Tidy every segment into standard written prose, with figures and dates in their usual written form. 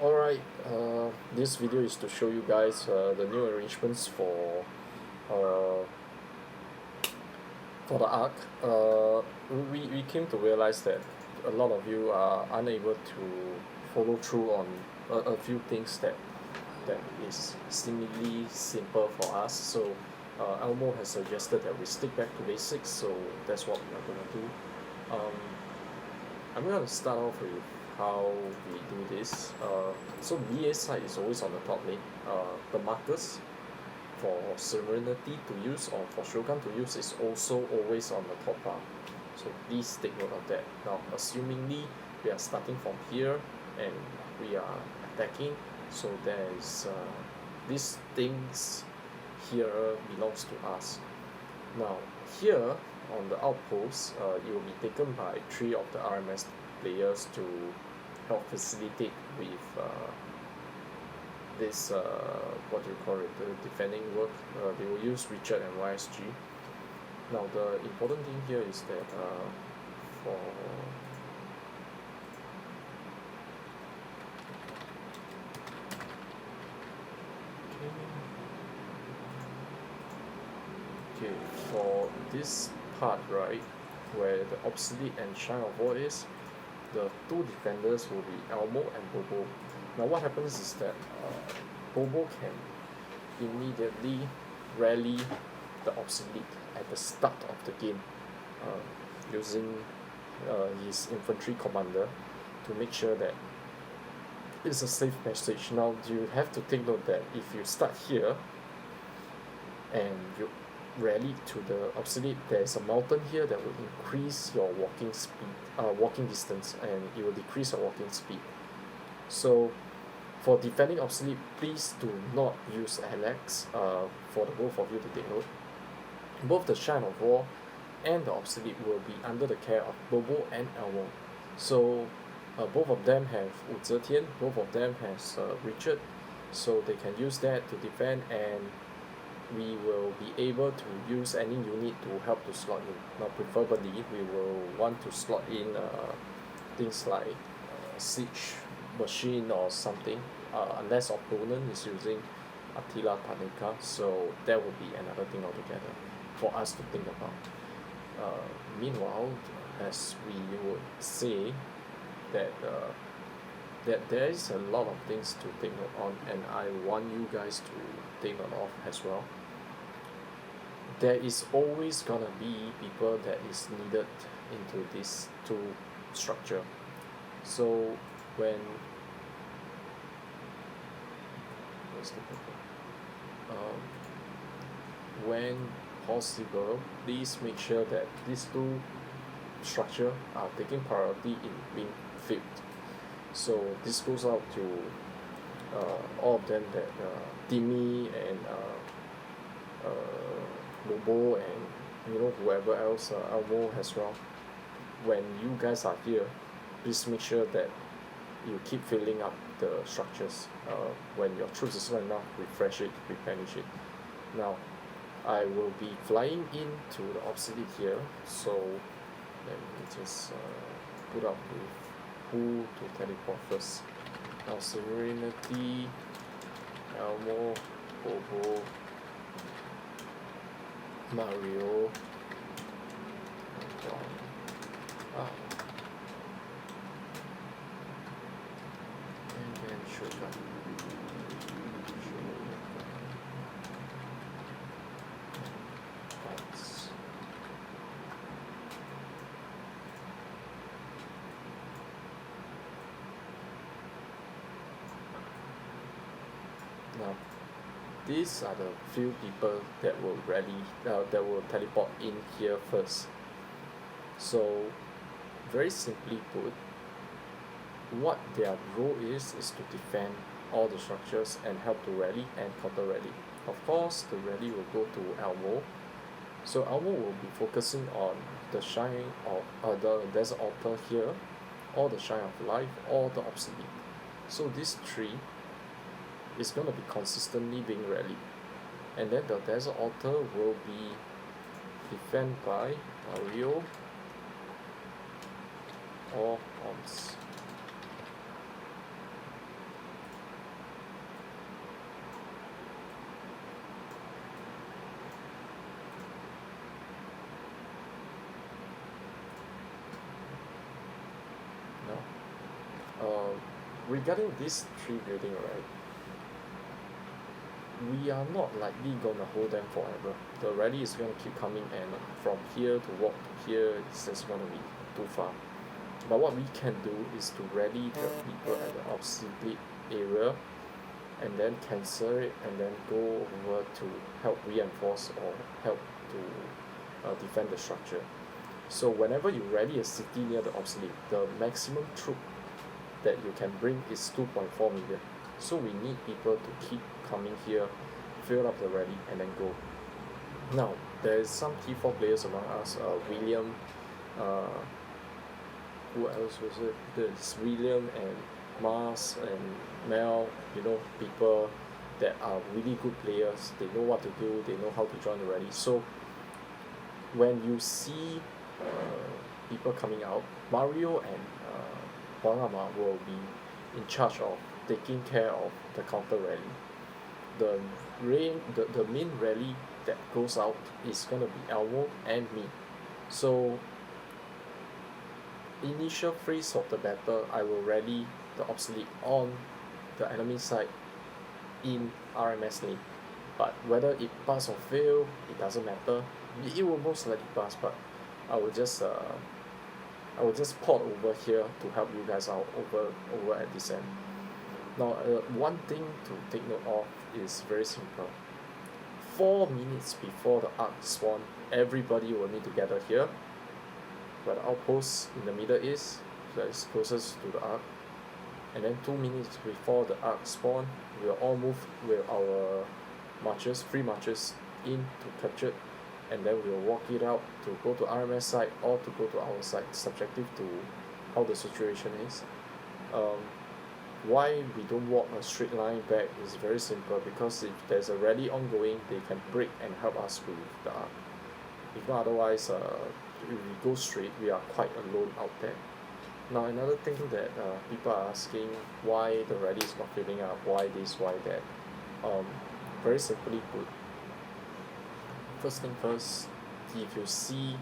Alright, this video is to show you guys the new arrangements uh, for the arc. We came to realize that a lot of you are unable to follow through on a few things that is seemingly simple for us. So Elmo has suggested that we stick back to basics, so that's what we are going to do. Um, I'm going to start off with how we do this. So BA side is always on the top lane. The markers for Serenity to use or for Shogun to use is also always on the top bar. So please take note of that. Now, assumingly we are starting from here and we are attacking, so there is these things here belongs to us. Now, here on the outpost, it will be taken by 3 of the RMS players to help facilitate with this what do you call it, the defending work. They will use Richard and YSG. Now the important thing here is that for okay, for this part, right, where the obsolete and Shine of War is, the 2 defenders will be Elmo and Bobo. Now what happens is that Bobo can immediately rally the obsolete at the start of the game using his infantry commander to make sure that it's a safe passage. Now you have to take note that if you start here and you rally to the obsolete, there's a mountain here that will increase your walking distance, and it will decrease your walking speed. So for defending obsolete, please do not use Alex. For the both of you to take note, both the Shine of War and the obsolete will be under the care of Bobo and Elmo. So both of them have Wu Zetian, both of them has Richard, so they can use that to defend, and we will be able to use any unit to help to slot in. Now preferably we will want to slot in things like siege machine or something, unless opponent is using Attila Taneka, so that would be another thing altogether for us to think about. Meanwhile, as we would say that there is a lot of things to take note on, and I want you guys to take note of as well. There is always gonna be people that is needed into this two structure. So when where's the paper? When possible, please make sure that these two structure are taking priority in being filled. So this goes out to all of them, that Timmy and Bobo and whoever else, Elmo as well. When you guys are here, please make sure that you keep filling up the structures. When your troops is not enough, refresh it, replenish it. Now I will be flying into the obsolete here, so let me just put up with who to teleport first. Now Serenity, Elmo, Bobo, Mario, ah, and then Shogun. Now, these are the few people that will that will teleport in here first. So, very simply put, what their role is to defend all the structures and help to rally and counter rally. Of course, the rally will go to Elmo. So Elmo will be focusing on the Shine of the Desert Altar here, or the Shine of Life, or the Obsolete. So these 3 is going to be consistently being rallied, and then the Desert Altar will be defended by Mario or Oms. regarding this three building, right, we are not likely gonna hold them forever. The rally is gonna keep coming, and from here to walk to here, it's just gonna be too far. But what we can do is to rally the people at the obsolete area and then cancel it and then go over to help reinforce or help to defend the structure. So whenever you rally a city near the obsolete, the maximum troop that you can bring is 2.4 million. So we need people to keep coming here, fill up the rally, and then go. Now, there is some T4 players among us, William, uh, who else was it? There's William and Mars and Mel, people that are really good players. They know what to do, they know how to join the rally. So when you see people coming out, Mario and Huang will be in charge of taking care of the counter rally. The main rally that goes out is gonna be Elmo and me. So initial phase of the battle, I will rally the obsolete on the enemy side in RMS lane. But whether it pass or fail, it doesn't matter. It will most likely pass, but I will just port over here to help you guys out over at this end. Now, one thing to take note of is very simple. 4 minutes before the arc spawn, everybody will need to gather here, where the outpost in the middle is, that is closest to the arc. And then 2 minutes before the arc spawn, we'll all move with our free marches in to capture, and then we'll walk it out to go to RMS side or to go to our side, subjective to how the situation is. Why we don't walk a straight line back is very simple, because if there's a rally ongoing, they can break and help us with the arc. If not otherwise, if we go straight, we are quite alone out there. Now another thing that people are asking, why the rally is not filling up, why this, why that. Very simply put, first thing first, if you see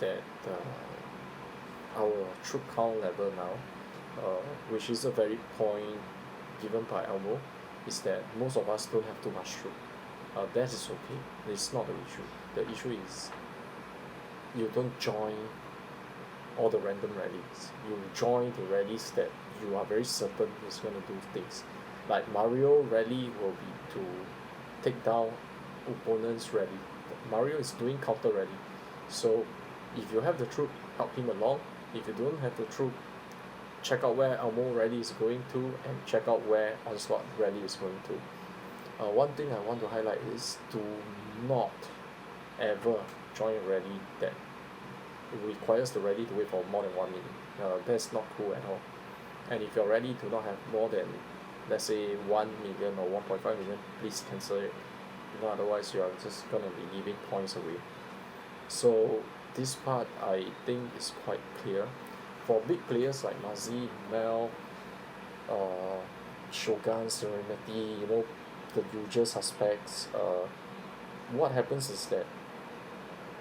that our troop count level now, which is a very point given by Elmo, is that most of us don't have too much troop. That is okay. It's not the issue. The issue is you don't join all the random rallies. You join the rallies that you are very certain is going to do things. Like Mario rally will be to take down opponent's rally. Mario is doing counter rally. So if you have the troop, help him along. If you don't have the troop, check out where Elmo rally is going to and check out where Onslaught rally is going to. One thing I want to highlight is do not ever join a rally that requires the rally to wait for more than 1 minute. That's not cool at all. And if your rally do not have more than, let's say, 1 million or 1.5 million, please cancel it. Otherwise you are just gonna be leaving points away. So this part I think is quite clear. For big players like Mazi, Mel, Shogun, Serenity, the usual suspects, what happens is that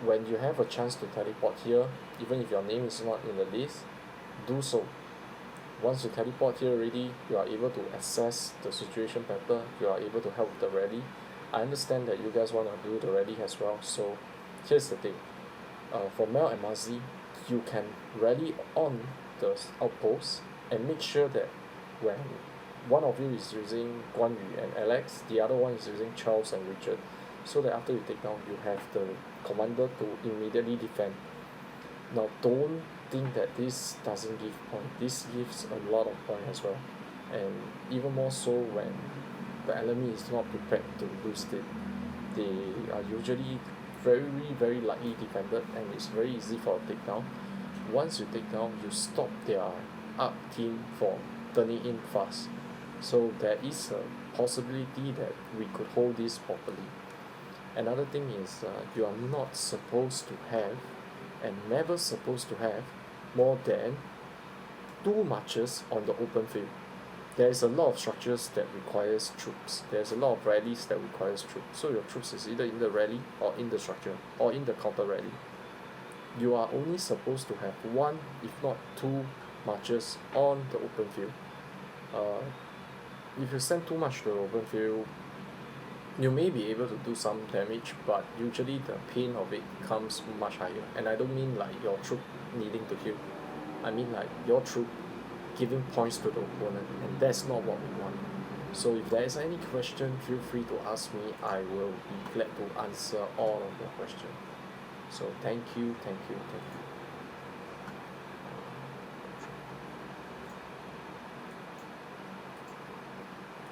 when you have a chance to teleport here, even if your name is not in the list, do so. Once you teleport here already, you are able to assess the situation better, you are able to help with the rally. I understand that you guys want to do the rally as well, so here's the thing. For Mel and Mazi, you can rally on the outpost and make sure that when one of you is using Guan Yu and Alex, the other one is using Charles and Richard, so that after you take down, you have the commander to immediately defend. Now don't think that this doesn't give point. This gives a lot of point as well, and even more so when the enemy is not prepared to boost it. They are usually very, very lightly defended, and it's very easy for a takedown. Once you take down, you stop their arc team from turning in fast. So there is a possibility that we could hold this properly. Another thing is you are not supposed to have, and never supposed to have, more than 2 marches on the open field. There is a lot of structures that requires troops. There's a lot of rallies that requires troops. So your troops is either in the rally or in the structure or in the counter rally. You are only supposed to have 1, if not 2 marches on the open field. uh, if you send too much to the open field, you may be able to do some damage, but usually the pain of it comes much higher. And I don't mean like your troop needing to heal. I mean like your troop giving points to the opponent, and that's not what we want. So if there is any question, feel free to ask me. I will be glad to answer all of your questions. So thank you, thank you, thank you.